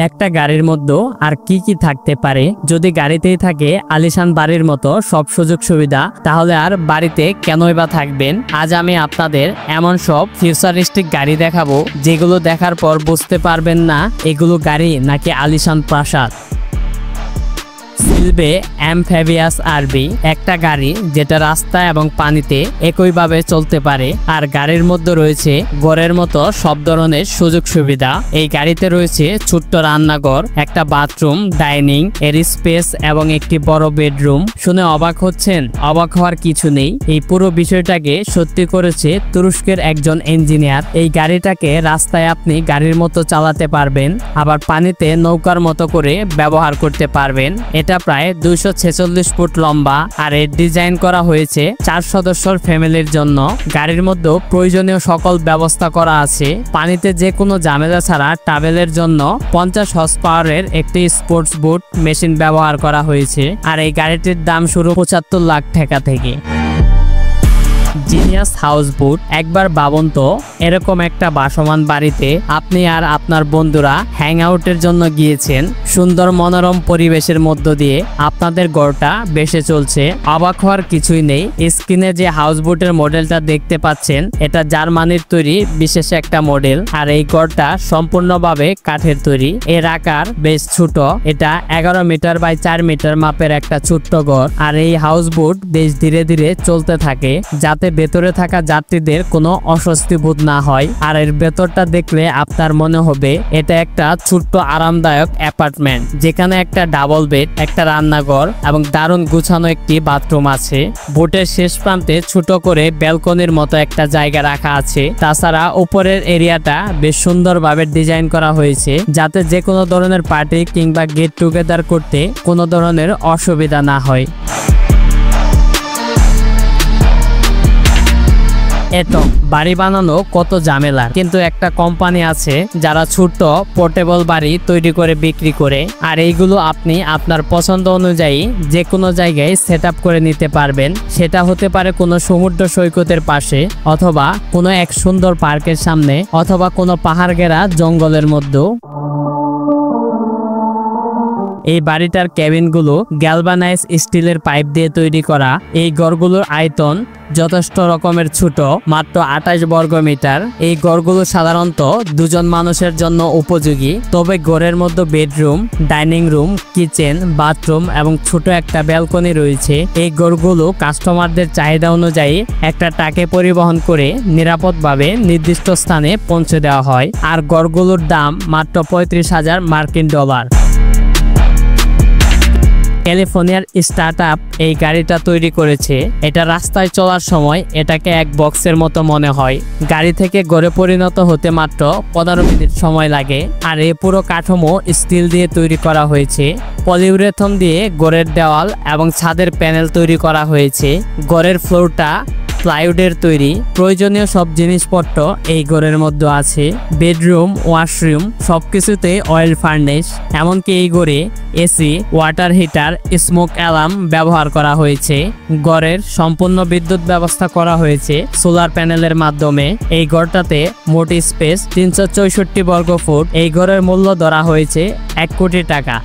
একটা গাড়ির মধ্যে আর কি কি থাকতে পারে? যদি গাড়িতেই থাকে আলিশান বাড়ির মতো সব সুযোগ সুবিধা, তাহলে আর বাড়িতে কেনই বা থাকবেন? আজ আমি আপনাদের এমন সব ফিউচারিস্টিক গাড়ি দেখাবো যেগুলো দেখার পর বুঝতে পারবেন না এগুলো গাড়ি নাকি আলিশান প্রাসাদ। সিলভে অ্যাম্ফিবিয়াস আরভি, একটা গাড়ি যেটা রাস্তা এবং পানিতে একইভাবে চলতে পারে আর গাড়ির মধ্যে রয়েছে ঘরের মতো সব ধরনের সুযোগ সুবিধা। এই গাড়িতে রয়েছে ছোট্ট রান্নাঘর, একটা বাথরুম, ডাইনিং এর স্পেস এবং একটি বড় বেডরুম। শুনে অবাক হচ্ছেন? অবাক হওয়ার কিছু নেই। এই পুরো বিষয়টাকে সত্যি করেছে তুরস্কের একজন ইঞ্জিনিয়ার। এই গাড়িটাকে রাস্তায় আপনি গাড়ির মতো চালাতে পারবেন, আবার পানিতে নৌকার মতো করে ব্যবহার করতে পারবেন। এটা প্রায় 246 ফুট লম্বা আর এর ডিজাইন করা হয়েছে 4 সদস্যর ফ্যামিলির জন্য। গাড়ির মধ্যে প্রয়োজনীয় সকল ব্যবস্থা করা আছে। পানিতে যে কোনো ঝামেলা ছাড়া ট্রাভেলের জন্য 50 হর্স পাওয়ারের একটি স্পোর্টস বুট মেশিন ব্যবহার করা হয়েছে আর এই গাড়িটির দাম শুরু 75 লাখ টাকা থেকে। জিনিয়াস হাউস বুট, একবার ভাবুন তো, এরকম একটা ভাসমান বাড়িতে আপনি আর আপনার বন্ধুরা হ্যাং আউটের জন্য গিয়েছেন। সুন্দর মনোরম পরিবেশের মধ্য দিয়ে আপনাদের ঘরটা বেসে চলছে। অবাক হওয়ার কিছুই নেই। স্ক্রিনে যে হাউস বুটের মডেলটা দেখতে পাচ্ছেন এটা জার্মানির তৈরি বিশেষ একটা মডেল আর এই ঘরটা সম্পূর্ণভাবে কাঠের তৈরি। এর আকার বেশ ছোট, এটা 11 মিটার বাই 4 মিটার মাপের একটা ছোট্ট ঘর আর এই হাউস বুট বেশ ধীরে ধীরে চলতে থাকে যাতে ভেতরে থাকা যাত্রীদের কোনো অস্বস্তি বোধ না হয়। আর এর ভেতরটা দেখলে আপনার মনে হবে এটা একটা ছোট্ট আরামদায়ক অ্যাপার্টমেন্ট, যেখানে একটা ডাবল বেড, একটা রান্নাঘর এবং দারুণ গুছানো একটি বাথরুম আছে। বোটের শেষ প্রান্তে ছোট করে ব্যালকনির মতো একটা জায়গা রাখা আছে। তাছাড়া উপরের এরিয়াটা বেশ সুন্দরভাবে ডিজাইন করা হয়েছে যাতে যে কোনো ধরনের পার্টি কিংবা গেট টুগেদার করতে কোনো ধরনের অসুবিধা না হয়। এতো বাড়ি বানানো কত ঝামেলা, কিন্তু একটা কোম্পানি আছে যারা ছোট্ট পোর্টেবল বাড়ি তৈরি করে বিক্রি করে আর এইগুলো আপনি আপনার পছন্দ অনুযায়ী যে কোনো জায়গায় সেট আপ করে নিতে পারবেন। সেটা হতে পারে কোনো সমুদ্র সৈকতের পাশে, অথবা কোনো এক সুন্দর পার্কের সামনে, অথবা কোনো পাহাড় ঘেরা জঙ্গলের মধ্যে। এই বাড়িটার ক্যাবিনগুলো গ্যালভানাইজ স্টিলের পাইপ দিয়ে তৈরি করা। এই ঘরগুলোর আয়তন যথেষ্ট রকমের ছোট, মাত্র 28 বর্গ মিটার। এই ঘরগুলো সাধারণত দুজন মানুষের জন্য উপযোগী, তবে ঘরের মধ্যে bedroom, dining room, kitchen, bathroom এবং ছোট একটা ব্যালকনি রয়েছে। এই ঘরগুলো কাস্টমারদের চাহিদা অনুযায়ী একটা ট্রাকে পরিবহন করে নিরাপদভাবে নির্দিষ্ট স্থানে পৌঁছে দেওয়া হয় আর ঘরগুলোর দাম মাত্র 35,000 মার্কিন ডলার। ক্যালিফোর্নিয়ার স্টার্টআপ এই গাড়িটা তৈরি করেছে। এটা রাস্তায় চলার সময় এটাকে এক বক্সের মতো মনে হয়। গাড়ি থেকে ঘরে পরিণত হতে মাত্র 15 মিনিট সময় লাগে আর এই পুরো কাঠামো স্টিল দিয়ে তৈরি করা হয়েছে। পলিউরেথন দিয়ে ঘরের দেওয়াল এবং ছাদের প্যানেল তৈরি করা হয়েছে। ঘরের ফ্লোরটা প্লাইউডের তৈরি। প্রয়োজনীয় সব জিনিসপত্র এই ঘরের মধ্যে আছে। বেডরুম, ওয়াশরুম সবকিছুতে অয়েল ফার্নিশ। এমনকি এই ঘরে AC, water heater, smoke alarm ব্যবহার করা হয়েছে। ঘরের সম্পূর্ণ বিদ্যুৎ ব্যবস্থা করা হয়েছে সোলার প্যানেলের মাধ্যমে। এই ঘরটাতে মোট স্পেস 364 বর্গ ফুট। এই ঘরের মূল্য ধরা হয়েছে 1 কোটি টাকা।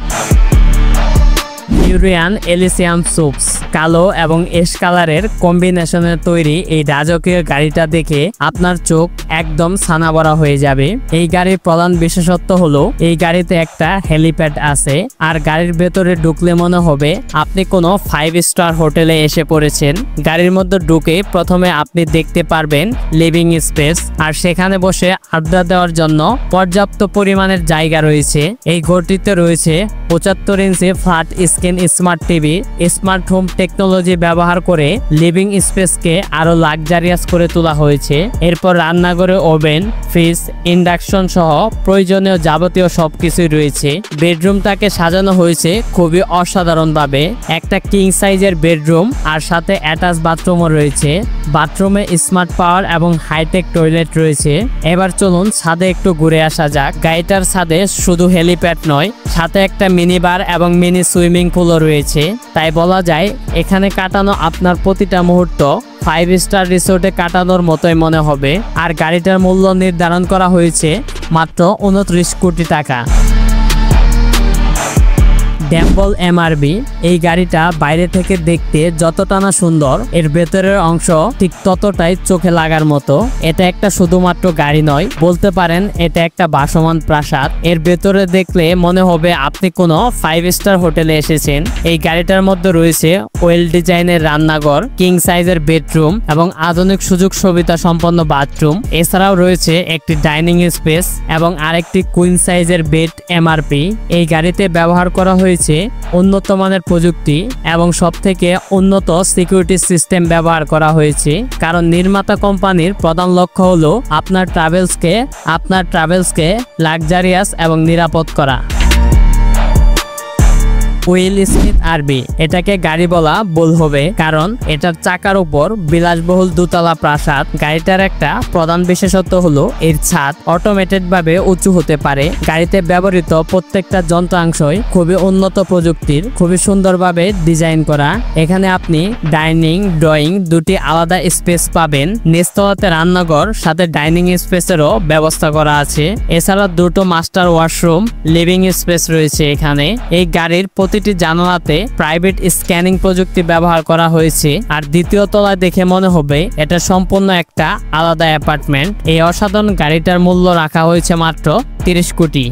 ইউরিয়ান এলিসিয়াম সুপস, কালো এবং এশ কালারের কম্বিনেশনের তৈরি এই রাজকীয় গাড়িটা দেখে আপনার চোখ একদম ছানা ভরা হয়ে যাবে। এই গাড়ির প্রধান বিশেষত্ব হলো এই গাড়িতে একটা হেলিপ্যাড আছে আর গাড়ির ভেতরে ঢুকলে মনে হবে আপনি কোনো 5 স্টার হোটেলে এসে পড়েছেন। গাড়ির মধ্যে ঢুকে প্রথমে আপনি দেখতে পারবেন লিভিং স্পেস আর সেখানে বসে আড্ডা দেওয়ার জন্য পর্যাপ্ত পরিমাণের জায়গা রয়েছে। এই ঘরটিতে রয়েছে 75 inch flat screen smart TV. Smart home technology ব্যবহার করে লিভিং স্পেসকে আরো লাক্সারিয়াস করে তোলা হয়েছে। এরপর রান্নাঘরে ওভেন, ফ্রিজ, ইন্ডাকশন সহ প্রয়োজনীয় যাবতীয় সবকিছুই রয়েছে। বেডরুমটাকে সাজানো হয়েছে খুবই অসাধারণভাবে। একটা কিং সাইজের বেডরুম আর সাথে অ্যাটাচ বাথরুমও রয়েছে। বাথরুমে স্মার্ট পাওয়ার এবং হাইটেক টয়লেট রয়েছে। এবার চলুন ছাদে একটু ঘুরে আসা যাক। গাড়িটার ছাদে শুধু হেলিপ্যাড নয়, সাথে একটা মিনি বার এবং মিনি সুইমিং পুলও রয়েছে। তাই বলা যায় এখানে কাটানো আপনার প্রতিটা মুহূর্ত 5 স্টার রিসোর্টে কাটানোর মতোই মনে হবে। আর গাড়িটার মূল্য নির্ধারণ করা হয়েছে মাত্র 29 কোটি টাকা। Campbell MRB. এই গাড়িটা বাইরে থেকে দেখতে যতটা না সুন্দর, এর ভেতরের অংশ ঠিক ততটাই চোখে লাগার মতো। এটা একটা শুধুমাত্র গাড়ি নয়, বলতে পারেন এটা একটা ভাসমান প্রাসাদ। এর ভেতরে দেখলে মনে হবে আপনি কোনো 5 স্টার হোটেলে এসেছেন। এই গাড়িটার মধ্যে রয়েছে ওয়েল ডিজাইনের রান্নাঘর, কিং সাইজের বেডরুম এবং আধুনিক সুযোগ সুবিধা সম্পন্ন বাথরুম। এছাড়াও রয়েছে একটি ডাইনিং স্পেস এবং আরেকটি কুইন সাইজের বেড এমআরপি। এই গাড়িতে ব্যবহার করা হয়েছে উন্নত মানের প্রযুক্তি এবং সবথেকে উন্নত সিকিউরিটি সিস্টেম ব্যবহার করা হয়েছে, কারণ নির্মাতা কোম্পানির প্রধান লক্ষ্য হলো আপনার ট্রাভেলসকে লাক্সারিয়াস এবং নিরাপদ করা। উইল স্মিথ আরবি। এটাকে গাড়ি বলা ভুল হবে, কারণ এটার চাকার উপর বিলাসবহুল দোতলা প্রাসাদ। গাড়িটার একটা প্রধান বিশেষত্ব হলো এর ছাদ অটোমেটেড ভাবে উঁচু হতে পারে। গাড়িতে ব্যবহৃত প্রত্যেকটা যন্ত্রাংশই খুবই উন্নত প্রযুক্তির, খুবই সুন্দরভাবে ডিজাইন করা। এখানে আপনি ডাইনিং, ড্রয়িং দুটি আলাদা স্পেস পাবেন। নিচতলাতে রান্নাঘর, সাথে ডাইনিং স্পেসেরও ব্যবস্থা করা আছে। এছাড়া দুটো মাস্টার ওয়াশরুম, লিভিং স্পেস রয়েছে এখানে। এই গাড়ির প্রতিটি জানালাতে প্রাইভেট স্ক্যানিং প্রযুক্তি ব্যবহার করা হয়েছে। আর দ্বিতীয় তলায় দেখে মনে হবে এটা সম্পূর্ণ একটা আলাদা অ্যাপার্টমেন্ট। এই অসাধারণ গাড়িটার মূল্য রাখা হয়েছে মাত্র 30 কোটি।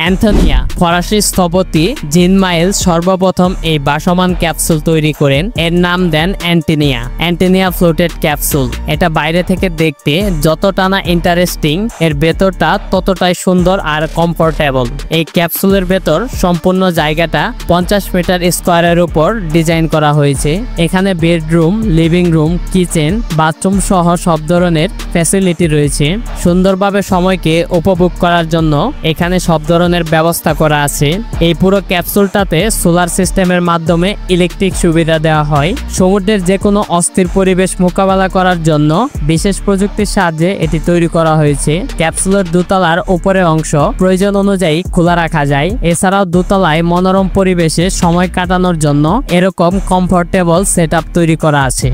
অ্যান্থনিয়া। ফরাসি স্থপতি জিন মাইলস সর্বপ্রথম এই ভাসমান ক্যাপসুল তৈরি করেন। এর নাম দেন অ্যান্টেনিয়া ফ্লোটেড ক্যাপসুল। এটা বাইরে থেকে দেখতে যতটা না ইন্টারেস্টিং, এর ভেতরটা ততটাই সুন্দর আর কমফোর্টেবল। এই ক্যাপসুলের ভেতর সম্পূর্ণ জায়গাটা 50 মিটার স্কোয়ারের উপর ডিজাইন করা হয়েছে। এখানে bedroom, living room, kitchen, bathroom সহ সব ধরনের ফ্যাসিলিটি রয়েছে। সুন্দরভাবে সময়কে উপভোগ করার জন্য এখানে সব ধরনের ব্যবস্থা করা আছে। এই পুরো ক্যাপসুলটাতে সোলার সিস্টেমের মাধ্যমে ইলেকট্রিক সুবিধা দেওয়া হয়। সমুদ্রের যে কোনো অস্থির পরিবেশ মোকাবেলা করার জন্য বিশেষ প্রযুক্তির সাহায্যে এটি তৈরি করা হয়েছে। ক্যাপসুলের দোতলার উপরের অংশ প্রয়োজন অনুযায়ী খোলা রাখা যায়। এছাড়াও দোতলায় মনোরম পরিবেশে সময় কাটানোর জন্য এরকম কমফোর্টেবল সেটআপ তৈরি করা আছে।